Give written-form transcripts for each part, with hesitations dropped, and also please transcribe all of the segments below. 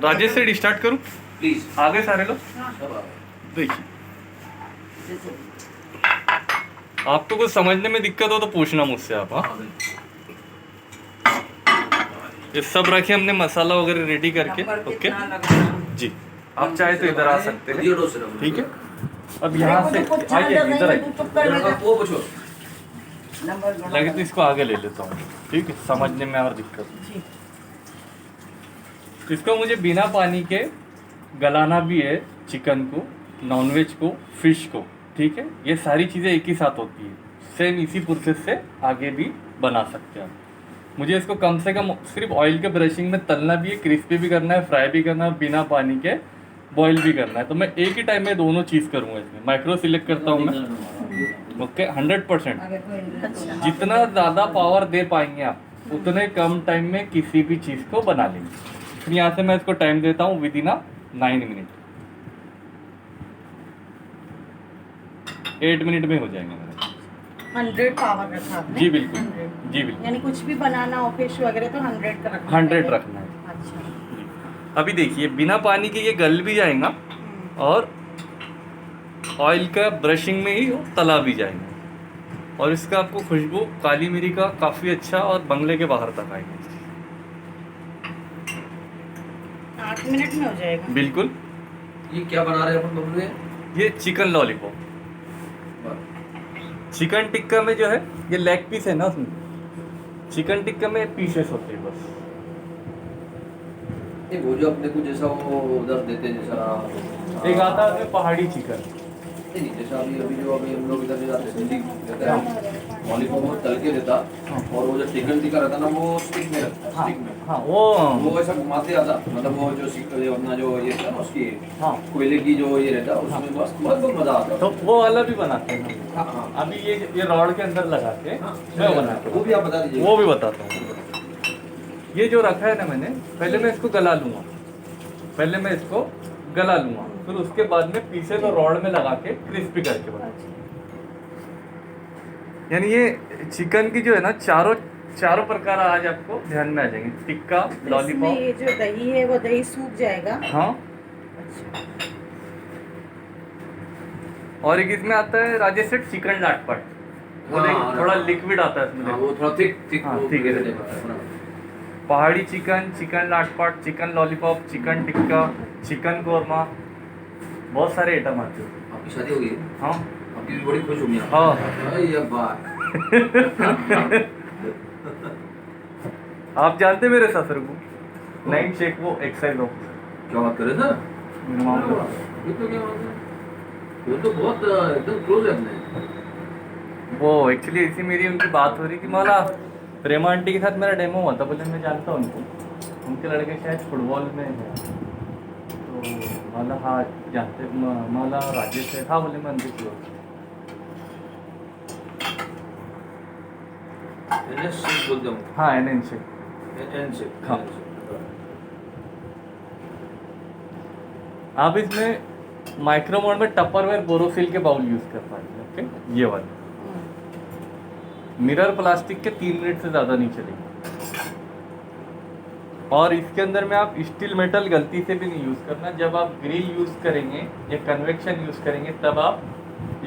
राजेश से स्टार्ट करूं प्लीज। आगे सारे लोग सब आ गए। देखिए आपको कुछ समझने में दिक्कत हो तो पूछना मुझसे आप। हाँ हाँ, बिल्कुल। ये सब रखे हमने मसाला वगैरह रेडी करके। ओके जी आप चाहे तो इधर आ सकते हैं ठीक है। अब यहाँ से आइए इधर आइए वो पूछो। लगे तो इसको आगे ले लेता हूँ ठीक है समझने में और दिक्कत। इसको मुझे बिना पानी के गलाना भी है चिकन को नॉनवेज को फिश को ठीक है। ये सारी चीज़ें एक ही साथ होती है सेम इसी प्रोसेस से आगे भी बना सकते हैं आप। मुझे इसको कम से कम सिर्फ ऑयल के ब्रशिंग में तलना भी है क्रिस्पी भी करना है फ्राई भी करना है बिना पानी के बॉईल भी करना है। तो मैं एक ही टाइम में दोनों चीज़ करूँगा इसमें माइक्रो सिलेक्ट करता हूँ मैं ओके 100%। जितना ज़्यादा पावर दे पाएंगे आप उतने कम टाइम में किसी भी चीज़ को बना लेंगे। फिर यहाँ से मैं इसको टाइम देता हूँ विद इन 9 मिनट 8 मिनट में हो जाएंगे मेरे 100 पावर रखा आपने? जी बिल्कुल 100 जी बिल्कुल यानी कुछ भी बनाना हो फिश वगैरह तो 100 का रखना 100 पड़ेगा। रखना है। अच्छा अभी देखिए बिना पानी के ये गल भी जाएगा और ऑयल का ब्रशिंग में ही वो तला भी जाएगा और इसका आपको खुशबू काली मिरी का काफ़ी अच्छा और बंगले के बाहर तक आएगा 8 मिनट में हो जाएगा। बिल्कुल। ये क्या बना रहे हैं अपन बबलू? ये चिकन लॉलीपॉप चिकन टिक्का में जो है ये लेग पीस है ना उसमें चिकन टिक्का में पीसेस होते हैं बस। वो जो अपने को जैसा वो उधर देते हैं जैसा एक आता है पहाड़ी चिकन नहीं जैसा अभी जो अभी हम लोग इधर जो जाते हैं दिल्ली देता है लॉलीपॉप वो तल के देता और वो जो चिकन टिक्का रहता ना वो स्टिक में रहता है स्टिक में। हाँ वो ऐसा घुमाते आता मतलब वो जो अपना जो ये था ना उसकी हाँ कोयले की जो ये रहता उसमें बस बहुत मजा आता तो वो वाला भी बनाते हैं हाँ हाँ अभी ये रॉड के अंदर लगा के मैं बनाता हूँ वो भी आप बता दीजिए। वो भी बताता हूँ। ये जो रखा है ना मैंने पहले मैं इसको गला लूँगा फिर उसके बाद में पीसे तो रॉड में लगा के क्रिस्पी करके बनाऊंगा। यानी ये चिकन की जो है ना चारों प्रकार आज आपको ध्यान में आ जाएंगे टिक्का इसमें लॉलीपॉप। ये जो दही है वो दही सूख जाएगा। हाँ अच्छा और एक इसमें आता है राजेश सेठ चिकन लाटपट वो हाँ, थोड़ा लिक्विड आता है इसमें वो थोड़ा थिक हाँ, ठीक है। पहाड़ी चिकन लाटपट chicken lollipop chicken tikka chicken korma बहुत सारे आइटम आते हैं। आपकी शादी हो गई? हाँ आपकी भी बड़ी खुश होंगी आप। हाँ ये बात आप जानते मेरे ससुर को नाइट शेक वो एक्सरसाइज हो क्या बात कर रहे थे? ये तो क्या बात है? वो तो बहुत एकदम क्लोज है अपने। वो एक्चुअली ऐसी मेरी उनकी बात हो रही कि माला प्रेमा आंटी के साथ मेरा डेमो हुआ था बोले मैं जानता हूँ उनको उनके लड़के शायद फुटबॉल में है तो माला हाँ जानते माला राजेश है हाँ बोले मैं उनके क्लोज। बोलते हूँ हाँ एन शेक हाँ। आप इसमें माइक्रो मोड में टपरवेयर बोरोसिल के बाउल यूज कर पाएंगे ओके ये वाले मिरर प्लास्टिक के 3 मिनट से ज़्यादा नहीं चलेंगे और इसके अंदर में आप स्टील मेटल गलती से भी नहीं यूज़ करना। जब आप ग्रिल यूज़ करेंगे या कन्वेक्शन यूज़ करेंगे तब आप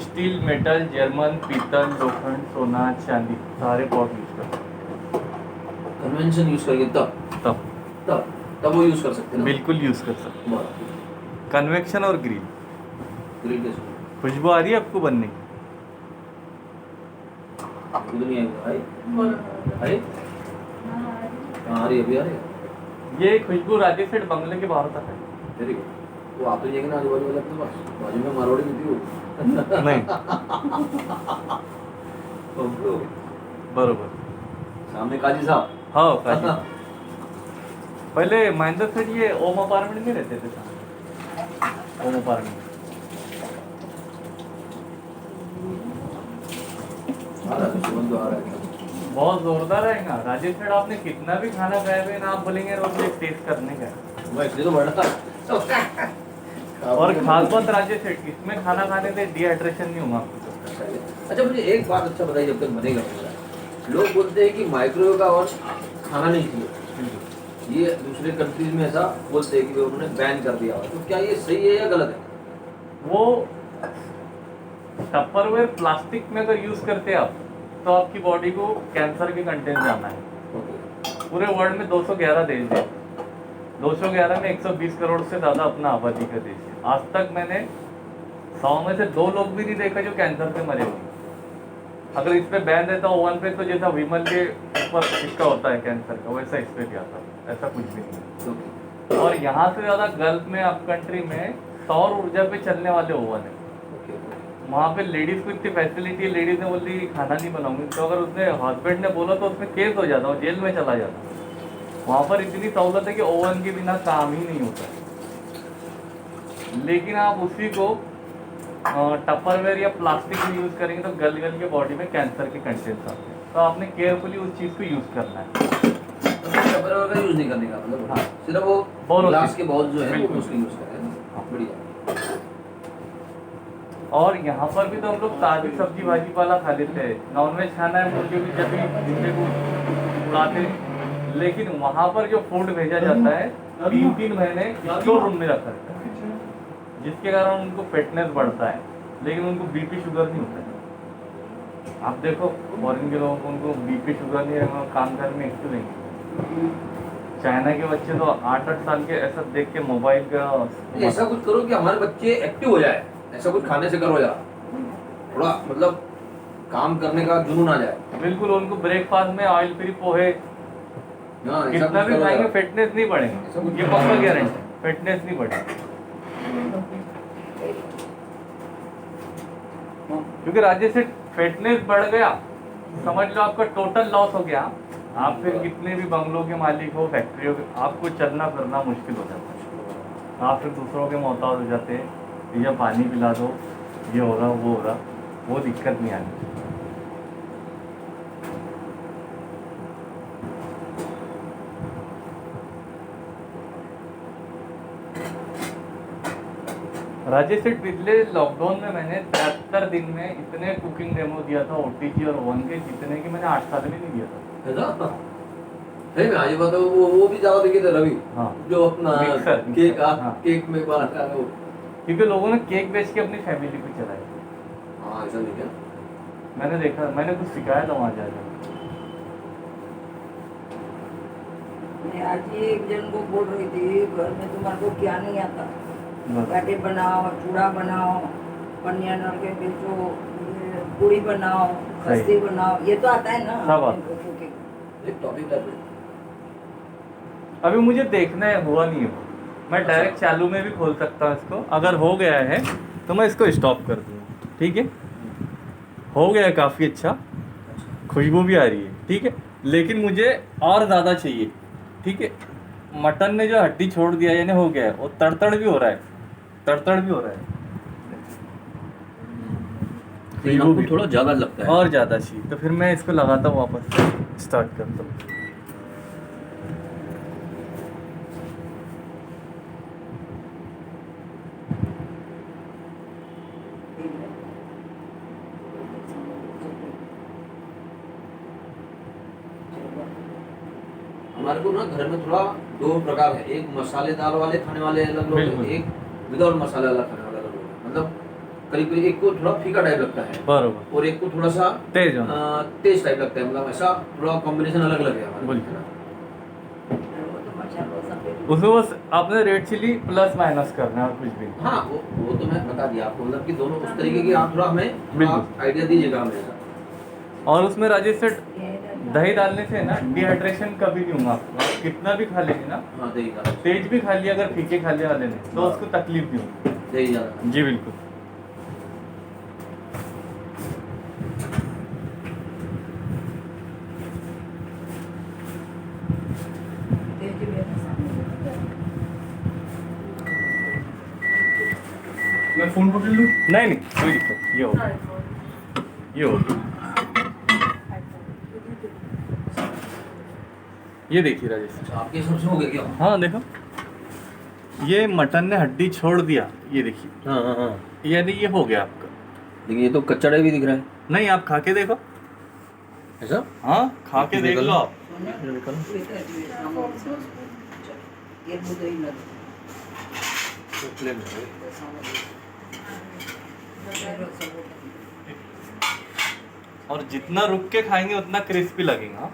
स्टील मेटल जर्मन पीतल लोखंड सोना चांदी सारे पॉट यूज़ कर सकते कन्वेंशन यूज करके तब तब वो यूज कर सकते हैं। बिल्कुल यूज़ कर सकते कन्वेक्शन और ग्रिल। ग्रिल कैसे? खुशबू आ रही है आपको बनने की? खुद नहीं आई आई आ रही अभी आ रही है। ये खुशबू राजेश सेठ बंगले के बाहर तक है। Very good. वो आप तो ये ना आजू बाजू वाले अपने पास बाजू में मारवाड़ी नहीं थी वो नहीं बरोबर सामने काजी साहब। हाँ काजी पहले महेंद्र सेठ ये ओम अपार्टमेंट में रहते थे सामने ओम अपार्टमेंट सुगंध आ रहा है। बहुत जोरदार रहेगा राजेश सेठ आपने कितना भी खाना खाया हुए ना आप बोलेंगे रोज एक टेस्ट करने का मैं इसलिए तो बढ़ा था। और खास बात राजेश सेठ इसमें खाना खाने से डिहाइड्रेशन नहीं होगा आपको। अच्छा मुझे एक बात अच्छा बताइए जब तक बनेगा लोग बोलते हैं कि माइक्रोवेव का और खाना नहीं चाहिए ये दूसरे कंट्रीज में ऐसा बोलते हैं कि उन्होंने बैन कर दिया, तो क्या ये सही है या गलत है? वो टपरवेयर प्लास्टिक में अगर यूज करते हैं आप, तो आपकी बॉडी को कैंसर के कंटेंट जाना है। ओके। पूरे वर्ल्ड में 211 देश है, 211 में 120 करोड़ से ज़्यादा अपना आबादी का देश है। आज तक मैंने 100 में से 2 लोग भी नहीं देखा जो कैंसर से मरे होंगे। अगर इस पे बैन रहता ओवन पे, तो जैसा विमल के ऊपर सिक्का होता है कैंसर का, वैसा इस पे भी आता, ऐसा कुछ भी नहीं है। ओके। और यहाँ से ज़्यादा गल्फ में अप कंट्री में सौर ऊर्जा पे चलने वाले ओवन है। ओके। वहाँ पे लेडीज को इतनी फैसिलिटी है, लेडीज ने बोली खाना नहीं बनाऊंगी, तो अगर उसने हस्बैंड ने बोला तो उसमें केस हो जाता, वो जेल में चला जाता। वहाँ पर इतनी सहूलत है कि ओवन के बिना काम ही नहीं होता। लेकिन आप उसी को टपरवेयर या प्लास्टिक में यूज करेंगे तो गल गल के बॉडी में कैंसर के कंटेंट्स आते हैं। तो आपने केयरफुली उस चीज़ को यूज करना है। टपरवेयर का यूज नहीं करने का मतलब, हाँ। सिर्फ वो बोरो ग्लास के बाउल जो है बिल्कुल। वो उसको यूज करें। हाँ। बढ़िया। और यहाँ पर भी तो हम लोग ताज़ी सब्जी भाजी वाला खा लेते हैं। नॉनवेज खाना है मुर्गे भी जब भी जिंदे को उड़ाते हैं, लेकिन वहाँ पर जो फूड भेजा जाता है 3-3 महीने स्टोर रूम में रखा रहता है, जिसके कारण उनको फिटनेस बढ़ता है, लेकिन उनको बीपी शुगर नहीं होता है। आप देखो फॉरेन के लोगों को, उनको बीपी शुगर नहीं है, वो काम करने में क्यों नहीं। चाइना के बच्चे तो 8-8 साल के ऐसा देख के मोबाइल का ऐसा कुछ करो कि हमारे बच्चे एक्टिव हो जाए, ऐसा कुछ खाने से करो यार, थोड़ा मतलब काम करने का जुनून आ जाए। बिल्कुल। उनको ब्रेकफास्ट में ऑयल फ्री पोहे हाँ, ऐसा कितना कुछ भी करो खाएंगे यार। फिटनेस नहीं ऐसा बढ़ेंगे, कुछ ये पक्का गारंटी, फिटनेस नहीं बढ़ेगी। क्योंकि राज्य से फिटनेस बढ़ गया, समझ लो आपका टोटल लॉस हो गया। आप फिर कितने भी बंगलों के मालिक हो, फैक्ट्रियों के, आपको चलना फिरना मुश्किल हो जाता है। आप फिर दूसरों के मोहताज हो जाते हैं, ये पानी पिला दो, ये हो रहा वो हो रहा, वो दिक्कत नहीं आनी। राजेश सेठ, पिछले लॉकडाउन में मैंने 73 दिन में इतने कुकिंग डेमो दिया था ओटीजी और ओवन के, जितने कि मैंने 8 साल में नहीं दिया था। ऐसा? नहीं, मैं आज बात वो भी ज्यादा दिखे थे रवि। हाँ। जो अपना मिक्सर, केक हाँ। केक में बनाता है वो। क्योंकि लोगों ने केक बेच के अपनी फैमिली को चलाया। हाँ, ऐसा नहीं क्या? मैंने देखा, मैंने कुछ सिखाया था वहाँ जाकर। मैं आज ही एक जन को बोल रही थी, घर में तुम्हारे को क्या नहीं आता, गाटे बनाओ, चूड़ा बनाओ, पनिया नल के बेचो, ये पूड़ी बनाओ, सही। खस्ती बनाओ, ये तो आता है ना सब आता। इनको cooking। एक टॉपिक कर रहे अभी मुझे देखना है, हुआ नहीं है वो। मैं डायरेक्ट चालू में भी खोल सकता हूँ इसको, अगर हो गया है तो मैं इसको स्टॉप कर दूँगा। ठीक है, हो गया है काफ़ी अच्छा, खुशबू भी आ रही है। ठीक है, लेकिन मुझे और ज़्यादा चाहिए। ठीक है, मटन ने जो हड्डी छोड़ दिया यानी हो गया है, वो तड़तड़ भी हो रहा है, तड़तड़ भी हो रहा है, खुशबू भी थोड़ा ज्यादा लगता है। और ज़्यादा चाहिए। तो फिर मैं इसको लगाता हूँ, वापस स्टार्ट करता हूँ। हमारे को ना घर में थोड़ा 2 प्रकार है, एक मसालेदार वाले खाने वाले अलग लोग बिल्कुल। हैं, एक विदाउट मसाले वाला खाने वाले अलग लोग हैं। मतलब करीब करीब एक को थोड़ा फीका टाइप लगता है बरोबर, और एक को थोड़ा सा तेज होना। तेज टाइप लगता है। मतलब ऐसा थोड़ा कॉम्बिनेशन अलग अलग है हमारे बिल्कुल। में। वो तो मसाला सब उसमें बस आपने रेड चिली प्लस माइनस करना है और कुछ भी नहीं। हाँ, वो तो मैं बता दिया आपको, मतलब कि दोनों उस तरीके की आप थोड़ा हमें बिल्कुल। आइडिया दीजिएगा हमें। और उसमें राजेश सेठ, दही डालने से ना डिहाइड्रेशन कभी नहीं होगा आपको। आप कितना भी खा लीजिए ना, हाँ, दही का तेज भी खा लिया अगर फीके खाने वाले ने, तो उसको तकलीफ नहीं होगी। दही ज़्यादा। जी बिल्कुल। तेज भी है ना सामने। मैं फोन पकड़ लूँ? नहीं नहीं, कोई दिक्कत, ये हो, ये हो। ये देखिए राजेश, अच्छा, आपके हिसाब से हो गया क्या? हाँ देखो, ये मटन ने हड्डी छोड़ दिया, ये देखिए, हाँ हाँ हाँ। यानी ये हो गया आपका। देखिए, ये तो कच्चा भी दिख रहा है। नहीं, आप खा के देखो। ऐसा? हाँ, खा के देख लो आप। सुने? निकल। इधर भी है, सामने। એટલું દહીં નથી प्लेन है और जितना रुक के खाएंगे उतना क्रिस्पी लगेगा हाँ?